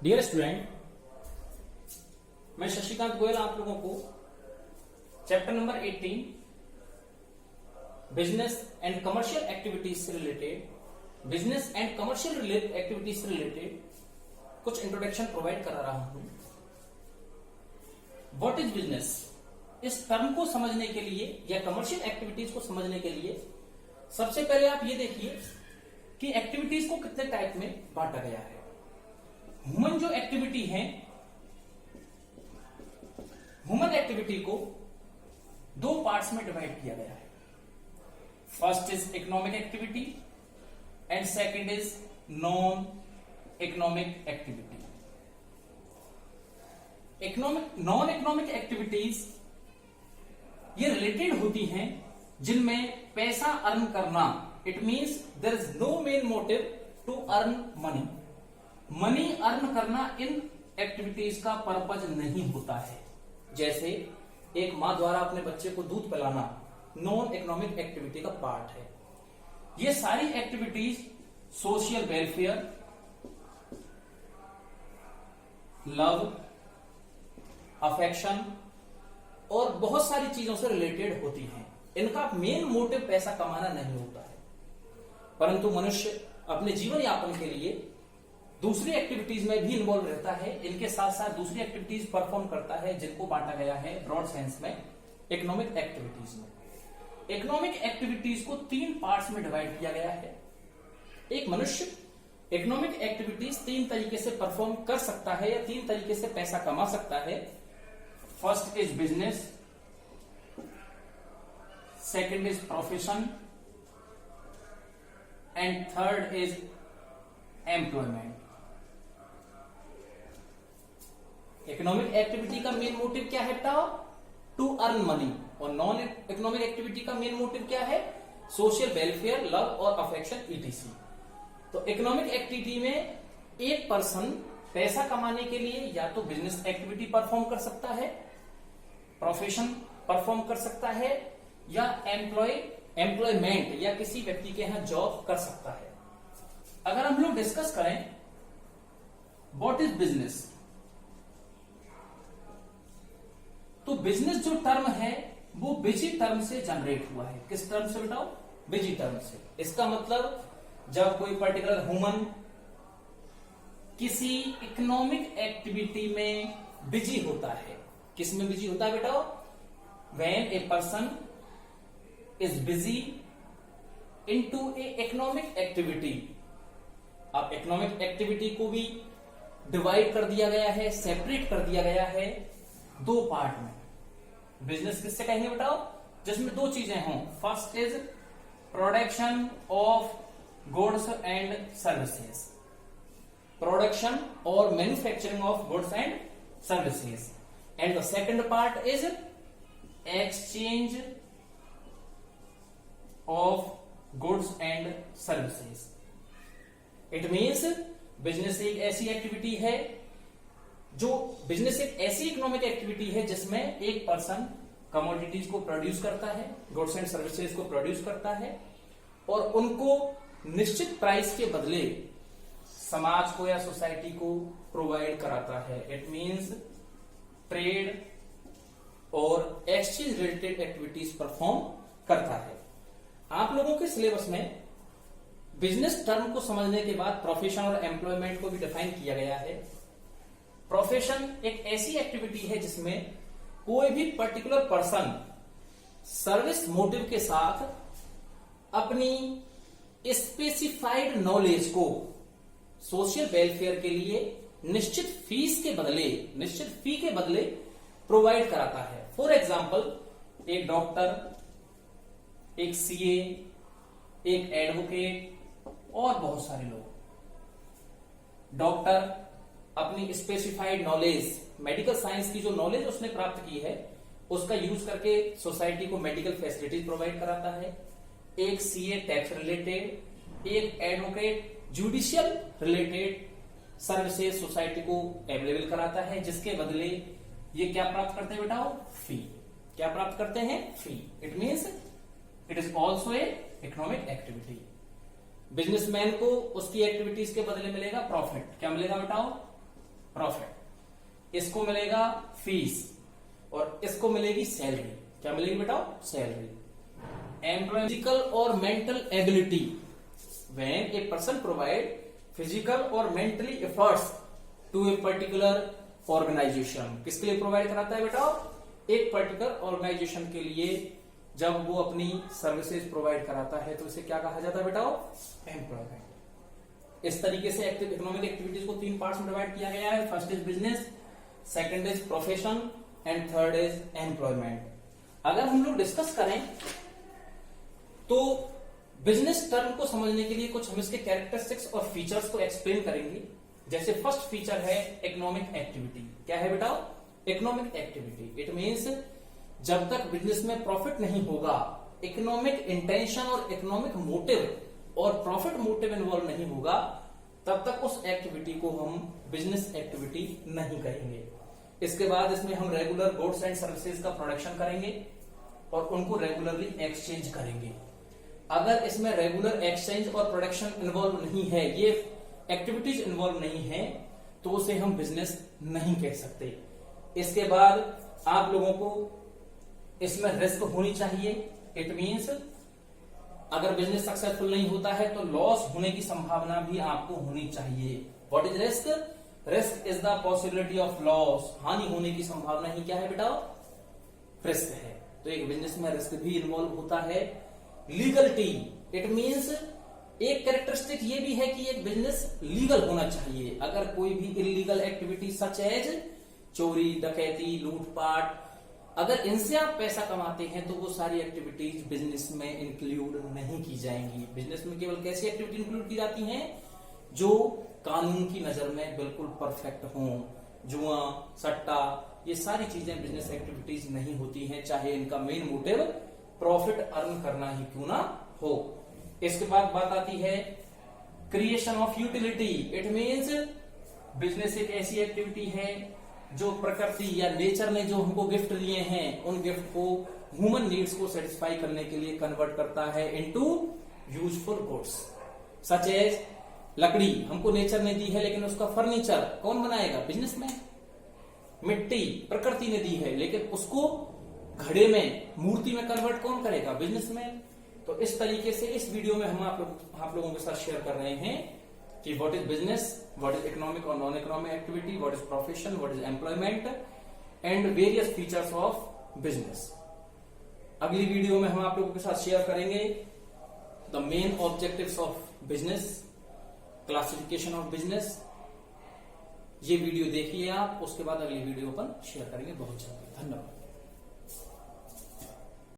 Dear student, मैं शशिकांत गोयल आप लोगों को chapter number 18 business and commercial activities से रिलेटेड कुछ इंट्रोडक्शन प्रोवाइड करा रहा हूं। व्हाट इज बिजनेस, इस टर्म को समझने के लिए या कमर्शियल एक्टिविटीज को समझने के लिए सबसे पहले आप ये देखिए कि एक्टिविटीज को कितने टाइप में बांटा गया है। ह्यूमन जो एक्टिविटी है, ह्यूमन एक्टिविटी को दो पार्ट्स में डिवाइड किया गया है। First is economic activity and second is non economic activity. Non economic activities ये रिलेटेड होती हैं जिनमें पैसा अर्न करना, it means there is no main motive to earn money. Money earn करना इन एक्टिविटीज का पर्पज नहीं होता है। जैसे एक मां द्वारा अपने बच्चे को दूध पिलाना नॉन इकोनॉमिक एक्टिविटी का पार्ट है। ये सारी activities social welfare, love, affection और बहुत सारी चीजों से रिलेटेड होती हैं। इनका मेन मोटिव पैसा कमाना नहीं होता है, परंतु मनुष्य अपने जीवन यापन के लिए दूसरी एक्टिविटीज में भी इन्वॉल्व रहता है। इनके साथ साथ दूसरी एक्टिविटीज परफॉर्म करता है जिनको बांटा गया है ब्रॉड सेंस में इकोनॉमिक एक्टिविटीज में। इकोनॉमिक एक्टिविटीज को तीन पार्ट्स में डिवाइड किया गया है। एक मनुष्य इकोनॉमिक एक्टिविटीज तीन तरीके से परफॉर्म कर सकता है या तीन तरीके से पैसा कमा सकता है। First is business, second is profession and third is employment. Economic activity का मेन मोटिव क्या है? To earn money. और नॉन इकोनॉमिक एक्टिविटी का मेन मोटिव क्या है? सोशल वेलफेयर, लव और अफेक्शन ईटीसी। तो इकोनॉमिक एक्टिविटी में एक पर्सन पैसा कमाने के लिए या तो बिजनेस एक्टिविटी परफॉर्म कर सकता है, प्रोफेशन परफॉर्म कर सकता है या एम्प्लॉयमेंट या किसी व्यक्ति के यहां जॉब कर सकता है। अगर हम लोग डिस्कस करें व्हाट इज बिजनेस, तो बिजनेस जो टर्म है वो बिजी टर्म से जनरेट हुआ है। किस टर्म से बताओ? बिजी टर्म से। इसका मतलब जब कोई पर्टिकुलर ह्यूमन किसी इकोनॉमिक एक्टिविटी में बिजी होता है, किस में बिजी होता है बेटा? When a person is busy into A economic activity. अब इकोनॉमिक एक्टिविटी को भी डिवाइड कर दिया गया है, सेपरेट कर दिया गया है दो पार्ट में। बिजनेस किससे कहेंगे बताओ? जिसमें दो चीजें हों। First is production of goods and services, production और manufacturing of goods and services. And the second part is exchange of goods and services. It means business एक ऐसी एक्टिविटी है बिजनेस एक ऐसी इकोनॉमिक एक्टिविटी है जिसमें एक पर्सन कमोडिटीज को प्रोड्यूस करता है, गुड्स एंड सर्विसेज को प्रोड्यूस करता है और उनको निश्चित प्राइस के बदले समाज को या सोसाइटी को प्रोवाइड कराता है। इट मीन्स ट्रेड और एक्सचेंज रिलेटेड एक्टिविटीज परफॉर्म करता है। आप लोगों के सिलेबस में बिजनेस टर्म को समझने के बाद प्रोफेशन और एम्प्लॉयमेंट को भी डिफाइन किया गया है। प्रोफेशन एक ऐसी एक्टिविटी है जिसमें कोई भी पर्टिकुलर पर्सन सर्विस मोटिव के साथ अपनी स्पेसिफाइड नॉलेज को सोशल वेलफेयर के लिए निश्चित फी के बदले प्रोवाइड कराता है। फॉर एग्जाम्पल, एक डॉक्टर, एक सीए, एक एडवोकेट और बहुत सारे लोग। डॉक्टर अपनी स्पेसिफाइड नॉलेज, मेडिकल साइंस की जो नॉलेज उसने प्राप्त की है उसका यूज करके सोसाइटी को मेडिकल फैसिलिटीज प्रोवाइड कराता है। एक सीए टैक्स रिलेटेड, एक advocate judicial related services society को अवेलेबल कराता है, जिसके बदले ये क्या प्राप्त करते हैं बेटा? फी। क्या प्राप्त करते हैं? Fee. It means it is also a economic activity. Businessman को उसकी एक्टिविटीज के बदले मिलेगा प्रॉफिट। क्या मिलेगा बताओ? प्रॉफिट, इसको मिलेगा फीस और इसको मिलेगी सैलरी। क्या मिलेगी बेटा? सैलरी। एम्प्लॉय फिजिकल और mental ability, when a person provide physical और mentally efforts to a particular organisation. किसके लिए प्रोवाइड कराता है बेटा? एक पर्टिकुलर ऑर्गेनाइजेशन के लिए जब वो अपनी सर्विसेज प्रोवाइड कराता है तो इसे क्या कहा जाता है बेटा? एम्प्लॉयमेंट। इस तरीके से इकोनॉमिक एक्टिविटीज को 3 पार्ट्स में डिवाइड किया गया है। First is business, second is profession and third is employment. अगर हम लोग डिस्कस करें तो बिजनेस टर्म को समझने के लिए कुछ हम इसके कैरेक्टरिस्टिक्स और फीचर्स को एक्सप्लेन करेंगे। जैसे फर्स्ट फीचर है इकोनॉमिक एक्टिविटी। क्या है बेटा? Economic activity. इट मीन्स जब तक बिजनेस में प्रॉफिट नहीं होगा, इकोनॉमिक इंटेंशन और इकोनॉमिक मोटिव और प्रॉफिट मोटिव इन्वॉल्व नहीं होगा, तब तक उस एक्टिविटी को हम बिजनेस एक्टिविटी नहीं कहेंगे। इसके बाद इसमें हम रेगुलर गुड्स एंड सर्विसेज का प्रोडक्शन करेंगे और उनको रेगुलरली एक्सचेंज करेंगे। अगर इसमें रेगुलर एक्सचेंज और प्रोडक्शन इन्वॉल्व नहीं है, ये एक्टिविटीज इन्वॉल्व नहीं है, तो उसे हम बिजनेस नहीं कह सकते। इसके बाद आप लोगों को इसमें रिस्क होनी चाहिए। इट मीन्स अगर बिजनेस सक्सेसफुल नहीं होता है तो लॉस होने की संभावना भी आपको होनी चाहिए। What is risk? Risk is the possibility of loss. हानि होने की संभावना ही क्या है बेटा? रिस्क है। तो एक बिजनेस में रिस्क भी इन्वॉल्व होता है। लीगलिटी, इट मीन्स एक कैरेक्टरिस्टिक ये भी है कि एक बिजनेस लीगल होना चाहिए। अगर कोई भी इलीगल एक्टिविटी सच एज चोरी, डकैती, लूटपाट, अगर इनसे आप पैसा कमाते हैं तो वो सारी एक्टिविटीज बिजनेस में इंक्लूड नहीं की जाएंगी। बिजनेस में केवल कैसी एक्टिविटी इंक्लूड की जाती हैं? जो कानून की नजर में बिल्कुल परफेक्ट हों। जुआ, सट्टा, ये सारी चीजें बिजनेस एक्टिविटीज नहीं होती हैं, चाहे इनका मेन मोटिव प्रॉफिट अर्न करना ही क्यों ना हो। इसके बाद बात आती है creation of utility. It means business एक ऐसी एक्टिविटी है जो प्रकृति या नेचर ने जो हमको गिफ्ट दिए हैं, उन गिफ्ट को ह्यूमन नीड्स को सेटिस्फाई करने के लिए कन्वर्ट करता है into useful goods. Such as लकड़ी हमको नेचर ने दी है, लेकिन उसका फर्नीचर कौन बनाएगा? बिजनेसमैन। मिट्टी प्रकृति ने दी है, लेकिन उसको घड़े में, मूर्ति में कन्वर्ट कौन करेगा? बिजनेसमैन। तो इस तरीके से इस वीडियो में हम आप लोगों के साथ शेयर कर रहे हैं कि what is business, what is economic और non economic activity, what is profession, what is employment and various features of business. अगली वीडियो में हम आप लोगों के साथ शेयर करेंगे the main objectives of business, classification of business. ये वीडियो देखिए आप, उसके बाद अगली वीडियो पर शेयर करेंगे बहुत जल्दी। धन्यवाद।